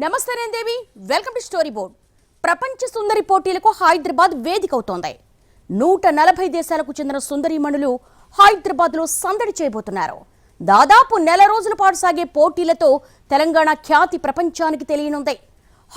నమస్తే దేవి, welcome to story board. ప్రపంచ సుందరి పోటీలకు హైదరాబాద్ వేదిక అవుతోంది. 140 దేశాలకు చెందిన సుందరీమణులు హైదరాబాద్లో సందడి చేయబోతున్నారు. దాదాపు నెల రోజుల పాటు సాగే పోటీలతో తెలంగాణ ఖ్యాతి ప్రపంచానికి తెలియనుంది.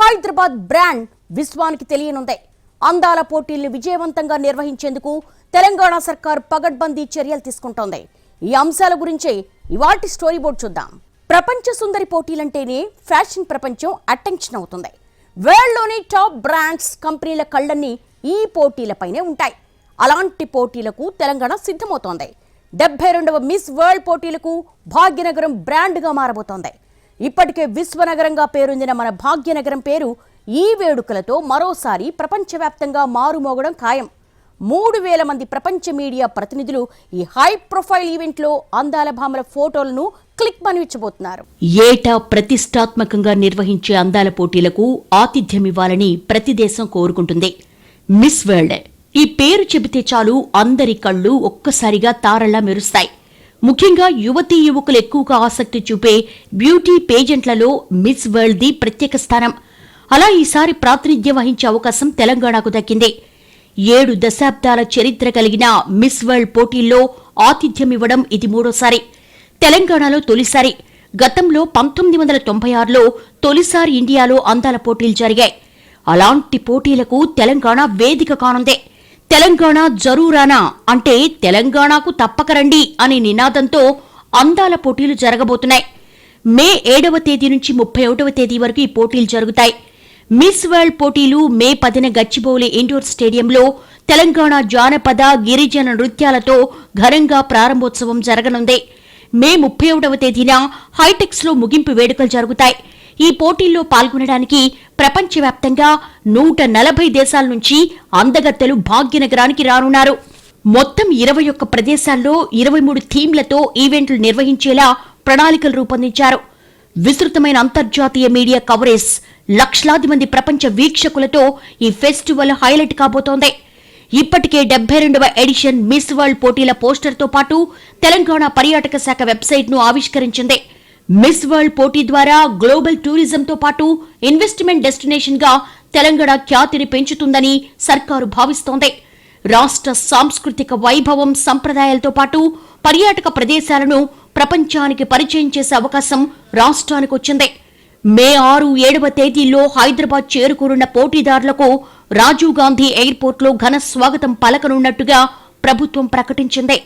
హైదరాబాద్ బ్రాండ్ విశ్వానికి తెలియనుంది. అందాల పోటీలను విజయవంతంగా నిర్వహించేందుకు తెలంగాణ సర్కార్ పగడ్బందీ చర్యలు తీసుకుంటోంది. ఈ అంశాల గురించే ఇవాల్టి స్టోరీ బోర్డ్ చూద్దాం. ప్రపంచ సుందరి పోటీలంటేనే ఫ్యాషన్ ప్రపంచం అటెన్షన్ అవుతుంది. వరల్డ్లోని టాప్ బ్రాండ్స్ కంపెనీల కళ్ళన్నీ ఈ పోటీలపైనే ఉంటాయి. అలాంటి పోటీలకు తెలంగాణ సిద్ధమవుతోంది. 72వ మిస్ వరల్డ్ పోటీలకు భాగ్యనగరం బ్రాండ్గా మారబోతోంది. ఇప్పటికే విశ్వనగరంగా పేరొందిన మన భాగ్యనగరం పేరు ఈ వేడుకలతో మరోసారి ప్రపంచవ్యాప్తంగా మారుమోగడం ఖాయం. 3000 మంది ప్రపంచ మీడియా ప్రతినిధులు ఈ హై ప్రొఫైల్ ఈవెంట్లో అందాల భామల ఫోటోలను క్లిక్ మనిపించబోతున్నారు. ఏటా ప్రతిష్టాత్మకంగా నిర్వహించే అందాల పోటీలకు ఆతిథ్యమివ్వాలని ప్రతి దేశం కోరుకుంటుంది. మిస్ వరల్డ్ ఈ పేరు చెబితే చాలు అందరి కళ్ళు ఒక్కసారిగా తారల్లా మెరుస్తాయి. ముఖ్యంగా యువతీ యువకులు ఎక్కువగా ఆసక్తి చూపే బ్యూటీ పేజెంట్లలో మిస్ వరల్డ్ ది ప్రత్యేక స్థానం. అలా ఈసారి ప్రాతినిధ్యం వహించే అవకాశం తెలంగాణకు దక్కింది. 7 దశాబ్దాల చరిత్ర కలిగిన మిస్ వరల్డ్ పోటీల్లో ఆతిథ్యమివ్వడం ఇది మూడోసారి. తెలంగాణలో తొలిసారి. గతంలో 1996లో తొలిసారి ఇండియాలో అందాల పోటీలు జరిగాయి. అలాంటి పోటీలకు తెలంగాణ వేదిక కానుందే. తెలంగాణ జరూరానా అంటే తెలంగాణకు తప్పక రండి అనే నినాదంతో అందాల పోటీలు జరగబోతున్నాయి. మే 7వ తేదీ నుంచి 31వ తేదీ వరకు ఈ పోటీలు జరుగుతాయి. మిస్ వరల్డ్ పోటీలు మే 10న గచ్చిబౌలి ఇండోర్ స్టేడియంలో తెలంగాణ జానపద గిరిజన నృత్యాలతో ఘనంగా ప్రారంభోత్సవం జరగనుంది. మే 31వ తేదీన హైటెక్స్ లో ముగింపు వేడుకలు జరుగుతాయి. ఈ పోటీల్లో పాల్గొనడానికి ప్రపంచవ్యాప్తంగా 140 దేశాల నుంచి అందగత్తెలు భాగ్యనగరానికి రానున్నారు. మొత్తం 21 ప్రదేశాల్లో 23 థీమ్లతో ఈవెంట్లు నిర్వహించేలా ప్రణాళికలు రూపొందించారు. విస్తృతమైన అంతర్జాతీయ మీడియా కవరేజ్, లక్షలాది మంది ప్రపంచ వీక్షకులతో ఈ ఫెస్టివల్ హైలైట్ కాబోతోంది. ఇప్పటికే 72వ ఎడిషన్ మిస్ వరల్డ్ పోటీల పోస్టర్తో పాటు తెలంగాణ పర్యాటక శాఖ వెబ్సైట్ను ఆవిష్కరించింది. మిస్ వరల్డ్ పోటీ ద్వారా గ్లోబల్ టూరిజంతో పాటు ఇన్వెస్ట్మెంట్ డెస్టినేషన్గా తెలంగాణ ఖ్యాతిని పెంచుతుందని సర్కారు భావిస్తోంది. రాష్ట్ర సాంస్కృతిక వైభవం, సంప్రదాయాలతో పాటు పర్యాటక ప్రదేశాలను ప్రపంచానికి పరిచయం చేసే అవకాశం రాష్ట్రానికి వచ్చింది. మే 6, 7వ తేదీల్లో హైదరాబాద్ చేరుకోనున్న పోటీదారులకు రాజీవ్ గాంధీ ఎయిర్పోర్ట్లో ఘన స్వాగతం పలకనున్నట్టుగా ప్రభుత్వం ప్రకటించింది.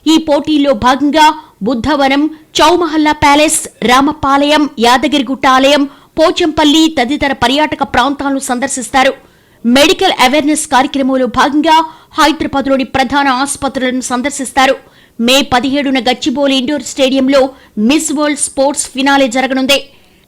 ఈ పోటీల్లో భాగంగా బుద్ధవనం, చౌమహల్లా ప్యాలెస్, రామపాలయం, యాదగిరిగుట్ట ఆలయం, పోచంపల్లి తదితర పర్యాటక ప్రాంతాలను సందర్శిస్తారు. మెడికల్ అవేర్నెస్ కార్యక్రమంలో భాగంగా హైదరాబాద్లోని ప్రధాన ఆసుపత్రులను సందర్శిస్తారు. మే 17న గచ్చిబౌలి ఇండోర్ స్టేడియంలో మిస్ వరల్డ్ స్పోర్ట్స్ ఫినాలే జరగనుంది.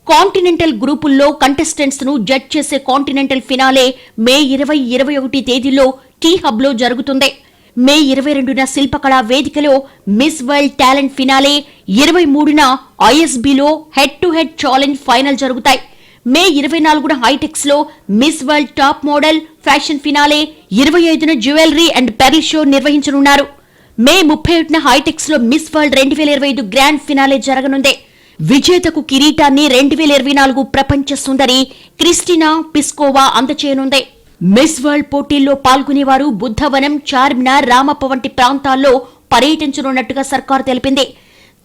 కాంటినెంటల్ గ్రూపుల్లో కంటెస్టెంట్స్ ను జడ్జ్ చేసే కాంటినెంటల్ ఫినాలే మే 20, 21 తేదీల్లో టీ హబ్ లో జరుగుతుంది. మే 22న శిల్పకళా వేదికలో మిస్ వరల్డ్ టాలెంట్ ఫినాలే, 23న ఐఎస్బీలో head to head challenge final జరుగుతాయి. మే 24న హైటెక్స్ లో miss world top model fashion finale, 25న జ్యువెలరీ అండ్ పెర్ల్ షో నిర్వహించనున్నారు. మే 31న హైటెక్స్ లో మిస్ వరల్డ్ 2025 గ్రాండ్ ఫినాలే జరగనుంది. విజేతకు కిరీటాన్ని 2024 ప్రపంచ సుందరి క్రిస్టినా పిస్కోవా అందచేయనుంది. మిస్ వరల్డ్ పోటీల్లో పాల్గొనేవారు బుద్ధవనం, చార్మినార్, రామప్ప వంటి ప్రాంతాల్లో పర్యటించనున్నట్టుగా సర్కారు తెలిపింది.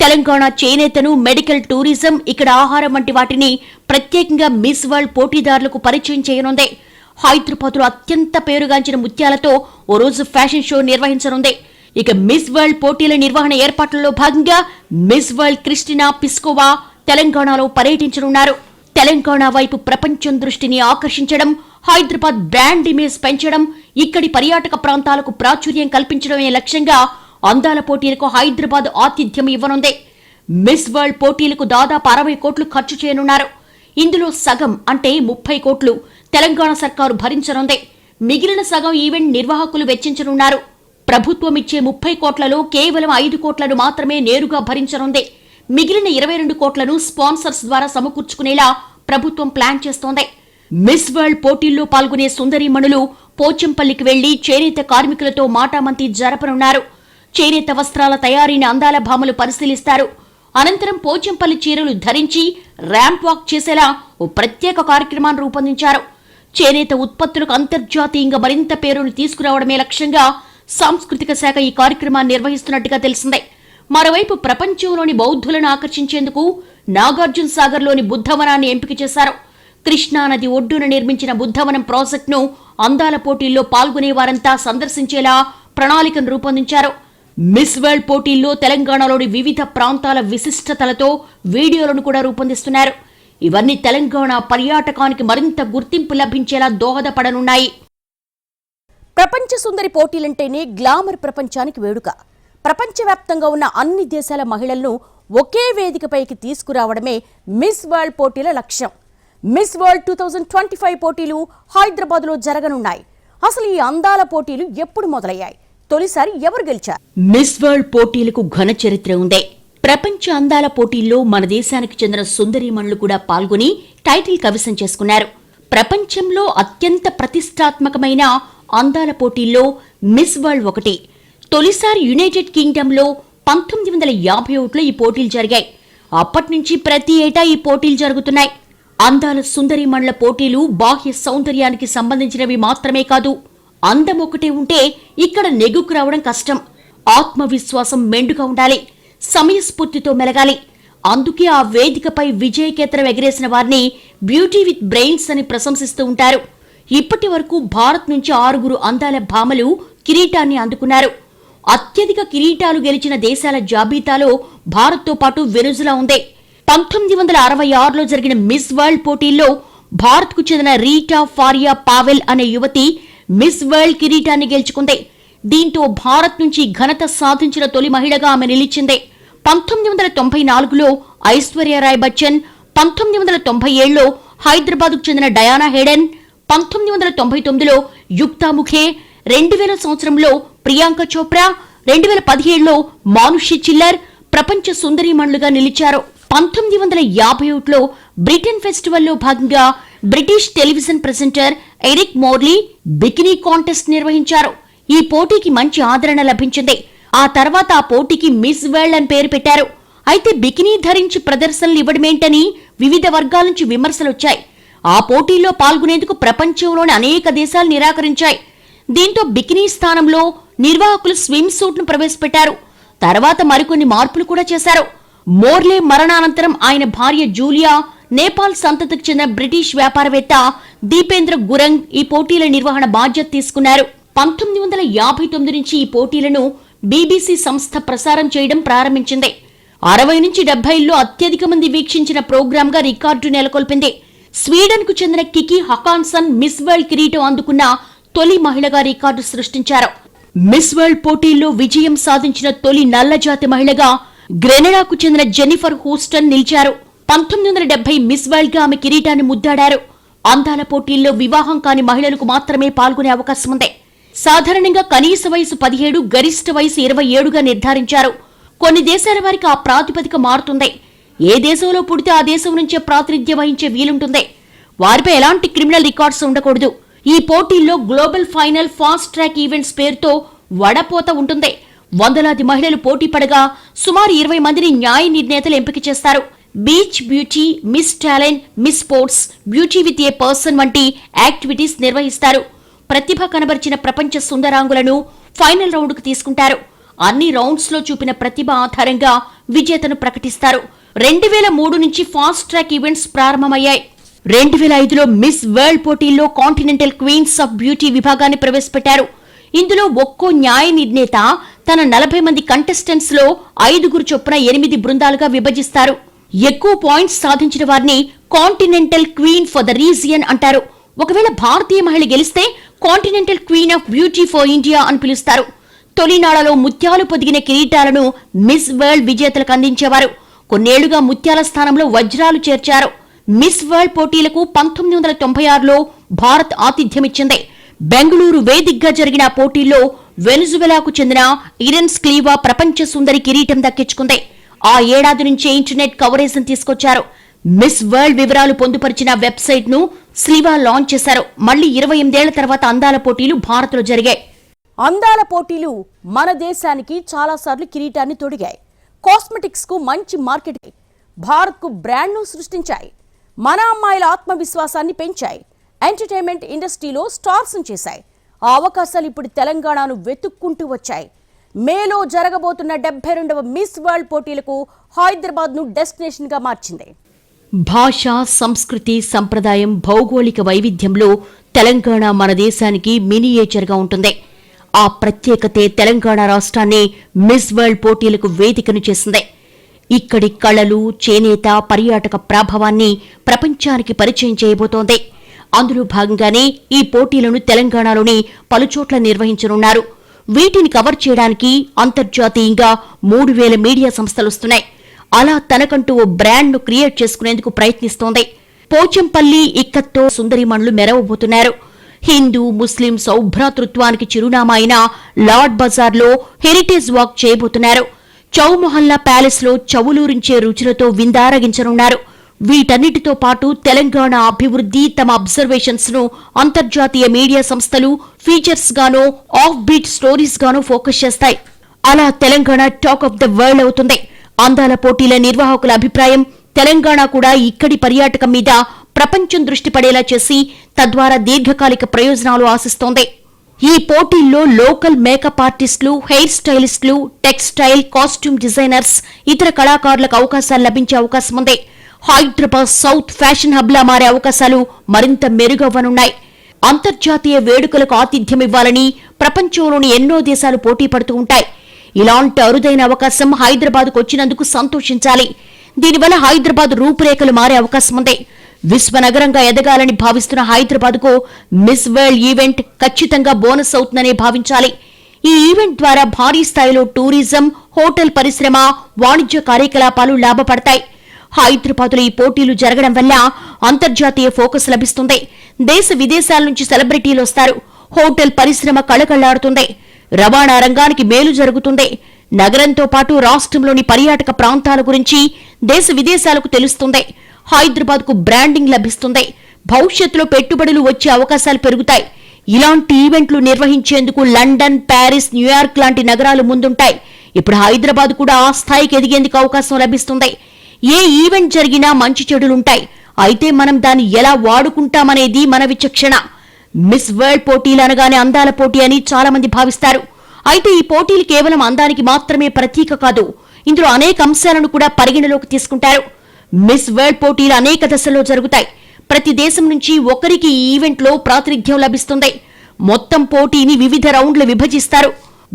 తెలంగాణ చేనేతను, మెడికల్ టూరిజం, ఇక్కడ ఆహారం వంటి వాటిని ప్రత్యేకంగా మిస్ వరల్డ్ పోటీదారులకు పరిచయం చేయనుంది. హైదరాబాద్లో అత్యంత పేరుగాంచిన ముత్యాలతో ఓ రోజు ఫ్యాషన్ షో నిర్వహించనుంది. ఇక మిస్ వరల్డ్ పోటీల నిర్వహణ ఏర్పాట్లలో భాగంగా మిస్ వరల్డ్ క్రిస్టినా పిస్కోవా తెలంగాణలో పర్యటించనున్నారు. తెలంగాణ వైపు ప్రపంచం దృష్టిని ఆకర్షించడం, హైదరాబాద్ బ్రాండ్ ఇమేజ్ పెంచడం, ఇక్కడి పర్యాటక ప్రాంతాలకు ప్రాచుర్యం కల్పించడమే లక్ష్యంగా అందాల పోటీలకు హైదరాబాద్ ఆతిథ్యం ఇవ్వనుంది. మిస్ వరల్డ్ పోటీలకు దాదాపు 60 కోట్లు ఖర్చు చేయనున్నారు. ఇందులో సగం అంటే 30 కోట్లు తెలంగాణ సర్కారు భరించనుంది. మిగిలిన సగం ఈవెంట్ నిర్వాహకులు వెచ్చించనున్నారు. ప్రభుత్వం ఇచ్చే 30 కోట్లలో కేవలం 5 కోట్లను మాత్రమే నేరుగా భరించనుంది. మిగిలిన 22 కోట్లను స్పాన్సర్స్ ద్వారా సమకూర్చుకునేలా ప్రభుత్వం ప్లాన్ చేస్తోంది. మిస్ వరల్డ్ పోటీల్లో పాల్గొనే సుందరీమణులు పోచంపల్లికి వెళ్లి చేనేత కార్మికులతో మాటామంతి జరపనున్నారు. చేనేత వస్త్రాల తయారీని అందాల భామలు పరిశీలిస్తారు. అనంతరం పోచంపల్లి చీరలు ధరించి ర్యాంప్ వాక్ చేసేలా ఓ ప్రత్యేక కార్యక్రమాన్ని రూపొందించారు. చేనేత ఉత్పత్తులకు అంతర్జాతీయంగా మరింత పేరును తీసుకురావడమే లక్ష్యంగా సాంస్కృతిక శాఖ ఈ కార్యక్రమాన్ని నిర్వహిస్తున్నట్టుగా తెలిసిందే. మరోవైపు ప్రపంచంలోని బౌద్ధులను ఆకర్షించేందుకు నాగార్జున సాగర్లోని బుద్ధవనాన్ని ఎంపిక చేశారు. కృష్ణానది ఒడ్డున నిర్మించిన బుద్ధవనం ప్రాజెక్టును అందాల పోటీల్లో పాల్గొనే వారంతా సందర్శించేలా ప్రణాళికను రూపొందించారు. మిస్ వరల్డ్ పోటీల్లో తెలంగాణలోని వివిధ ప్రాంతాల విశిష్టతలతో వీడియోలను కూడా రూపొందిస్తున్నారు. ఇవన్నీ తెలంగాణ పర్యాటకానికి మరింత గుర్తింపు లభించేలా దోహదపడనున్నాయి. ప్రపంచ సుందరి పోటీలంటేనే గ్లామర్ ప్రపంచానికి వేడుక. ప్రపంచవ్యాప్తంగా ఉన్న అన్ని దేశాల మహిళలను ఒకే వేదికపైకి తీసుకురావడమే మిస్ వరల్డ్ పోటీల లక్ష్యం. మిస్ వరల్డ్ 2025 పోటీలు హైదరాబాద్లో జరగనున్నాయి. అసలు ఈ అందాల పోటీలు ఎప్పుడు మొదలయ్యాయి? తొలిసారి ఎవరు గెలిచారు? మిస్ వరల్డ్ పోటీలకు ఘన చరిత్ర ఉంది. ప్రపంచ అందాల పోటీల్లో మన దేశానికి చెందిన సుందరీమణులు కూడా పాల్గొని టైటిల్ కైవసం చేసుకున్నారు. ప్రపంచంలో అత్యంత ప్రతిష్టాత్మకమైన అందాల పోటీల్లో మిస్ వరల్డ్ ఒకటి. తొలిసారి యునైటెడ్ కింగ్డమ్లో 1951లో ఈ పోటీలు జరిగాయి. అప్పటి నుంచి ప్రతి ఏటా ఈ పోటీలు జరుగుతున్నాయి. అందాల సుందరీమణుల పోటీలు బాహ్య సౌందర్యానికి సంబంధించినవి మాత్రమే కాదు. అందం ఒకటే ఉంటే ఇక్కడ నెగ్గుకు రావడం కష్టం. ఆత్మవిశ్వాసం మెండుగా ఉండాలి, సమయస్ఫూర్తితో మెలగాలి. అందుకే ఆ వేదికపై విజయకేతనం ఎగరేసిన వారిని బ్యూటీ విత్ బ్రెయిన్స్ అని ప్రశంసిస్తూ ఉంటారు. ఇప్పటి వరకు భారత్ నుంచి 6 అందాల భామలు కిరీటాన్ని అందుకున్నారు. అత్యధిక కిరీటాలు గెలిచిన దేశాల జాబితాలో భారత్తో పాటు వెనుజులా ఉంది. 1966లో జరిగిన మిస్ వరల్డ్ పోటీల్లో భారత్కు చెందిన రీటా ఫారియా పావెల్ అనే యువతి మిస్ వరల్డ్ కిరీటాన్ని గెలుచుకుంది. దీంతో భారత్ నుంచి ఘనత సాధించిన తొలి మహిళగా ఆమె నిలిచింది. 1994లో ఐశ్వర్యరాయ్ బచ్చన్, 1997లో హైదరాబాద్కు చెందిన డయానా హేడెన్, 1999లో యుక్తా ముఖే, 2000 సంవత్సరంలో ప్రియాంక చోప్రా, 2017లో మానుషి చిల్లర్ ప్రపంచ సుందరీమణులుగా నిలిచారు. 1951లో బ్రిటన్ ఫెస్టివల్లో భాగంగా British television presenter Eric Morley bikini contest నిర్వహించారు. ఈ పోటీకి మంచి ఆదరణ లభించింది. ఆ తర్వాత ఆ పోటీకి మిస్ వరల్డ్ అని పేరు పెట్టారు. అయితే బికినీ ధరించి ప్రదర్శనలు ఇవ్వడమేంటని వివిధ వర్గాల నుంచి విమర్శలొచ్చాయి. ఆ పోటీల్లో పాల్గొనేందుకు ప్రపంచంలోని అనేక దేశాలు నిరాకరించాయి. దీంతో బికినీ స్థానంలో నిర్వాహకులు స్విమ్ సూట్ ను ప్రవేశపెట్టారు. తర్వాత మరికొన్ని మార్పులు కూడా చేశారు. మోర్లే మరణానంతరం ఆయన భార్య జూలియా, నేపాల్ సంతతికి చెందిన బ్రిటిష్ వ్యాపారవేత్త దీపేంద్ర గురంగ్ ఈ పోటీల నిర్వహణ బాధ్యత తీసుకున్నారు. 1959 నుంచి ఈ పోటీలను బీబీసీ సంస్థ ప్రసారం చేయడం ప్రారంభించింది. 60 నుంచి 70లో అత్యధిక మంది వీక్షించిన ప్రోగ్రాంగా రికార్డు నెలకొల్పింది. స్వీడన్ కు చెందిన కికి హకాన్సన్ మిస్ వరల్డ్ కిరీటం అందుకున్న తొలి మహిళగా రికార్డు సృష్టించారు. మిస్ వరల్డ్ పోటీల్లో విజయం సాధించిన తొలి నల్లజాతి మహిళగా గ్రెనడాకు చెందిన జెన్నిఫర్ హూస్టన్ నిలిచారు. 1970 మిస్ వరల్డ్ గా ఆమె కిరీటాన్ని ముద్దాడారు. అందాల పోటీల్లో వివాహం కాని మహిళలకు మాత్రమే పాల్గొనే అవకాశం ఉంది. సాధారణంగా కనీస వయసు 17, గరిష్ట వయసు 27గా నిర్ధారించారు. కొన్ని దేశాల వారికి ఆ ప్రాతిపదిక మారుతుంది. ఏ దేశంలో పుడితే ఆ దేశం నుంచే ప్రాతినిధ్యం వహించే వీలుంటుంది. వారిపై ఎలాంటి క్రిమినల్ రికార్డ్స్ ఉండకూడదు. ఈ పోటీల్లో global final, fast track events పేరుతో వడపోత ఉంటుంది. వందలాది మహిళలు పోటీ పడగా సుమారు 20 మందిని న్యాయ నిర్ణేతలు ఎంపిక చేస్తారు. Beach beauty, miss talent, miss sports, beauty with a person వంటి యాక్టివిటీస్ నిర్వహిస్తారు. ప్రతిభ కనబరిచిన ప్రపంచ సుందరాంగులను ఫైనల్ రౌండ్కు తీసుకుంటారు. అన్ని రౌండ్స్ లో చూపిన ప్రతిభ ఆధారంగా విజేతను ప్రకటిస్తారు. 2003 నుంచి ఫాస్ట్ ట్రాక్ ఈవెంట్స్ ప్రారంభమయ్యాయి. 2005లో మిస్ వరల్డ్ పోటీల్లో కాంటినెంటల్ క్వీన్స్ ఆఫ్ బ్యూటీ విభాగాన్ని ప్రవేశపెట్టారు. ఇందులో ఒక్కో న్యాయ నిర్ణేత తన 40 మంది కంటెస్టెంట్స్ లో 5 చొప్పున 8 బృందాలుగా విభజిస్తారు. ఎక్కువ పాయింట్స్ సాధించిన వారిని continental queen for the region అంటారు. ఒకవేళ భారతీయ మహిళ గెలిస్తే continental queen of beauty for India అని పిలుస్తారు. తొలినాళ్లలో ముత్యాలు పొదిగిన కిరీటాలను మిస్ వరల్డ్ విజేతలకు అందించేవారు. కొన్నేళ్లుగా ముత్యాల స్థానంలో వజ్రాలు చేర్చారు. మిస్ వరల్డ్ పోటీలకు 1996లో భారత్ ఆతిథ్యమిచ్చింది. బెంగళూరు వేదికగా జరిగిన పోటీల్లో వెనుజువెలాకు చెందిన ఇరెన్ స్క్లీవా ప్రపంచ సుందరి కిరీటం దక్కించుకుంది. ఆ ఏడాది నుంచే ఇంటర్నెట్ కవరేజ్ తీసుకొచ్చారు. మిస్ వరల్డ్ వివరాలు పొందుపరిచిన వెబ్సైట్ ను స్లీవా లాంచ్ చేశారు. మళ్లీ 28 ఏళ్ల తర్వాత అందాల పోటీలు భారత్లో జరిగాయి. అందాల పోటీలు మన దేశానికి చాలాసార్లు కిరీటాన్ని తొడిగాయి. కాస్మెటిక్స్ కు మంచి మార్కెట్, భారత్ కు బ్రాండ్ ను సృష్టించాయి. మన అమ్మాయిల ఆత్మవిశ్వాసాన్ని పెంచాయి. ఎంటర్టైన్మెంట్ ఇండస్ట్రీలో స్టార్స్ చేశాయి. ఆ అవకాశాలు ఇప్పుడు తెలంగాణను వెతుక్కుంటూ వచ్చాయి. మేలో జరగబోతున్న 72వ మిస్ వరల్డ్ పోటీలకు హైదరాబాద్ ను డెస్టినేషన్ గా మార్చింది. భాష, సంస్కృతి, సంప్రదాయం, భౌగోళిక వైవిధ్యంలో తెలంగాణ మన దేశానికి మినియేచర్గా ఉంటుంది. ఆ ప్రత్యేకతే తెలంగాణ రాష్ట్రాన్ని మిస్ వరల్డ్ పోటీలకు వేదికను చేసింది. ఇక్కడి కళలు, చేనేత, పర్యాటక ప్రభావాన్ని ప్రపంచానికి పరిచయం చేయబోతోంది. అందులో భాగంగానే ఈ పోటీలను తెలంగాణలోని పలుచోట్ల నిర్వహించనున్నారు. వీటిని కవర్ చేయడానికి అంతర్జాతీయంగా 3000 మీడియా సంస్థలొస్తున్నాయి. అలా తనకంటూ ఓ బ్రాండ్ ను క్రియేట్ చేసుకునేందుకు ప్రయత్నిస్తోంది. పోచంపల్లి ఇక్కత్తో సుందరిమణులు మెరవబోతున్నారు. హిందూ, ముస్లిం సౌభ్రాతృత్వానికి చిరునామా అయిన లార్డ్ బజార్లో హెరిటేజ్ వాక్ చేయబోతున్నారు. చౌమొహల్లా ప్యాలెస్ లో చవులూరించే రుచులతో విందారగించనున్నారు. వీటన్నిటితో పాటు తెలంగాణ అభివృద్ధి, తమ అబ్జర్వేషన్స్ ను అంతర్జాతీయ మీడియా సంస్థలు ఫీచర్స్ గానో, ఆఫ్ బీట్ స్టోరీస్ గానో ఫోకస్ చేస్తాయి. అలా Telangana talk of the world అవుతుంది. అందాల పోటీల నిర్వాహకుల అభిప్రాయం, తెలంగాణ కూడా ఇక్కడి పర్యాటకం మీద ప్రపంచం దృష్టి పడేలా చేసి తద్వారా దీర్ఘకాలిక ప్రయోజనాలు ఆశిస్తోంది. ఈ పోటీల్లో లోకల్ మేకప్ ఆర్టిస్టులు, హెయిర్ స్టైలిస్టులు, టెక్స్టైల్, కాస్ట్యూమ్ డిజైనర్స్, ఇతర కళాకారులకు అవకాశాలు లభించే అవకాశం ఉంది. హైదరాబాద్ సౌత్ ఫ్యాషన్ హబ్ లా మారే అవకాశాలు మరింత మెరుగవ్వనున్నాయి. అంతర్జాతీయ వేడుకలకు ఆతిథ్యం ఇవ్వాలని ప్రపంచంలోని ఎన్నో దేశాలు పోటీ పడుతూ ఉంటాయి. ఇలాంటి అరుదైన అవకాశం హైదరాబాద్కు వచ్చినందుకు సంతోషించాలి. దీనివల్ల హైదరాబాద్ రూపురేఖలు మారే అవకాశం ఉంది. విశ్వనగరంగా ఎదగాలని భావిస్తున్న హైదరాబాద్కు మిస్ వరల్డ్ ఈవెంట్ ఖచ్చితంగా బోనస్ అవుతుందనే భావించాలి. ఈ ఈవెంట్ ద్వారా భారీ స్థాయిలో టూరిజం, హోటల్ పరిశ్రమ, వాణిజ్య కార్యకలాపాలు లాభపడతాయి. హైదరాబాద్లో ఈ పోటీలు జరగడం వల్ల అంతర్జాతీయ ఫోకస్ లభిస్తుంది. దేశ విదేశాల నుంచి సెలబ్రిటీలు వస్తారు. హోటల్ పరిశ్రమ కళకళ్లాడుతుంది. రవాణా రంగానికి మేలు జరుగుతుంది. నగరంతో పాటు రాష్ట్రంలోని పర్యాటక ప్రాంతాల గురించి దేశ విదేశాలకు తెలుస్తుంది. హైదరాబాద్ కు బ్రాండింగ్ లభిస్తుంది. భవిష్యత్తులో పెట్టుబడులు వచ్చే అవకాశాలు పెరుగుతాయి. ఇలాంటి ఈవెంట్లు నిర్వహించేందుకు లండన్, ప్యారిస్, న్యూయార్క్ లాంటి నగరాలు ముందుంటాయి. ఇప్పుడు హైదరాబాద్ కూడా ఆ స్థాయికి ఎదిగేందుకు అవకాశం లభిస్తుంది. ఏ ఈవెంట్ జరిగినా మంచి చెడులుంటాయి. అయితే మనం దాన్ని ఎలా వాడుకుంటామనేది మన విచక్షణ. మిస్ వరల్డ్ పోటీలు అనగానే అందాల పోటీ అని చాలా మంది భావిస్తారు. అయితే ఈ పోటీలు కేవలం అందానికి మాత్రమే ప్రతీక కాదు. ఇందులో అనేక అంశాలను కూడా పరిగణలోకి తీసుకుంటారు. మిస్ వరల్డ్ పోటీలు అనేక దశల్లో జరుగుతాయి. ప్రతి దేశం నుంచి ఒకరికి ఈ ఈవెంట్లో ప్రాతినిధ్యం లభిస్తుంది. మొత్తం పోటీని వివిధ రౌండ్లు విభజిస్తారు.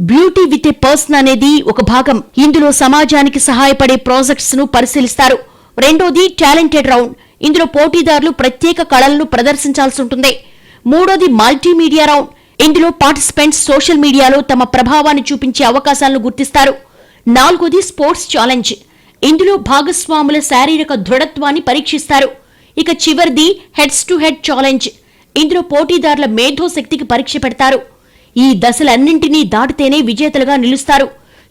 బ్యూటీ విత్ ఏ పర్సన్ అనేది ఒక భాగం. ఇందులో సమాజానికి సహాయపడే ప్రాజెక్ట్స్ ను పరిశీలిస్తారు. రెండోది టాలెంటెడ్ రౌండ్. ఇందులో పోటీదారులు ప్రత్యేక కళలను ప్రదర్శించాల్సి ఉంటుంది. మూడోది మల్టీమీడియా రౌండ్. ఇందులో పార్టిసిపెంట్స్ సోషల్ మీడియాలో తమ ప్రభావాన్ని చూపించే అవకాశాలను గుర్తిస్తారు. నాలుగోది స్పోర్ట్స్ ఛాలెంజ్. ఇందులో భాగస్వాముల శారీరక దృఢత్వాన్ని పరీక్షిస్తారు. ఇక చివరిది హెడ్స్ టు హెడ్ ఛాలెంజ్. ఇందులో పోటీదారుల మేధోశక్తికి పరీక్ష పెడతారు. ఈ దశలన్నింటినీ దాటితేనే విజేతలుగా నిలుస్తారు.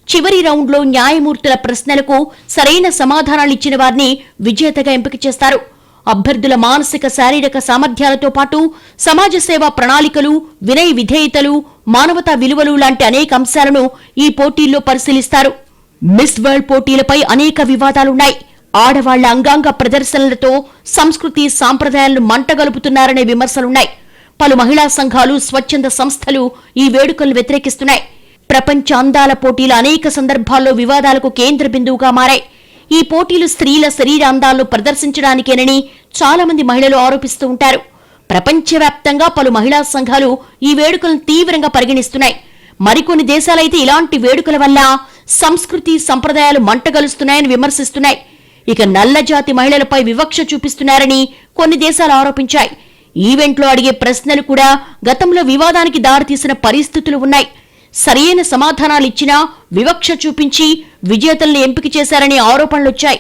చివరి రౌండ్లో న్యాయమూర్తుల ప్రశ్నలకు సరైన సమాధానాలిచ్చిన వారిని విజేతగా ఎంపిక చేస్తారు. అభ్యర్థుల మానసిక, శారీరక సామర్థ్యాలతో పాటు సమాజ సేవా ప్రణాళికలు, వినయ విధేయతలు, మానవతా విలువలు లాంటి అనేక అంశాలను ఈ పోటీల్లో పరిశీలిస్తారు. మిస్ వరల్డ్ పోటీలపై అనేక వివాదాలున్నాయి. ఆడవాళ్ల అంగాంగ ప్రదర్శనలతో సంస్కృతి, సాంప్రదాయాలను మంటగలుపుతున్నారనే విమర్శలున్నాయి. పలు మహిళా సంఘాలు, స్వచ్ఛంద సంస్థలు ఈ వేడుకలను వ్యతిరేకిస్తున్నాయి. ప్రపంచ అందాల పోటీలు అనేక సందర్భాల్లో వివాదాలకు కేంద్ర బిందువుగా మారాయి. ఈ పోటీలు స్త్రీల శరీర అందాలను ప్రదర్శించడానికేనని చాలా మంది మహిళలు ఆరోపిస్తూ ఉంటారు. ప్రపంచవ్యాప్తంగా పలు మహిళా సంఘాలు ఈ వేడుకలను తీవ్రంగా పరిగణిస్తున్నాయి. మరికొన్ని దేశాలైతే ఇలాంటి వేడుకల వల్ల సంస్కృతి, సంప్రదాయాలు మంటగలుస్తున్నాయని విమర్శిస్తున్నాయి. ఇక నల్లజాతి మహిళలపై వివక్ష చూపిస్తున్నారని కొన్ని దేశాలు ఆరోపించాయి. ఈవెంట్లో అడిగే ప్రశ్నలు కూడా గతంలో వివాదానికి దారితీసిన పరిస్థితులు ఉన్నాయి. సరైన సమాధానాలిచ్చినా వివక్ష చూపించి విజేతల్ని ఎంపిక చేశారనే ఆరోపణలొచ్చాయి.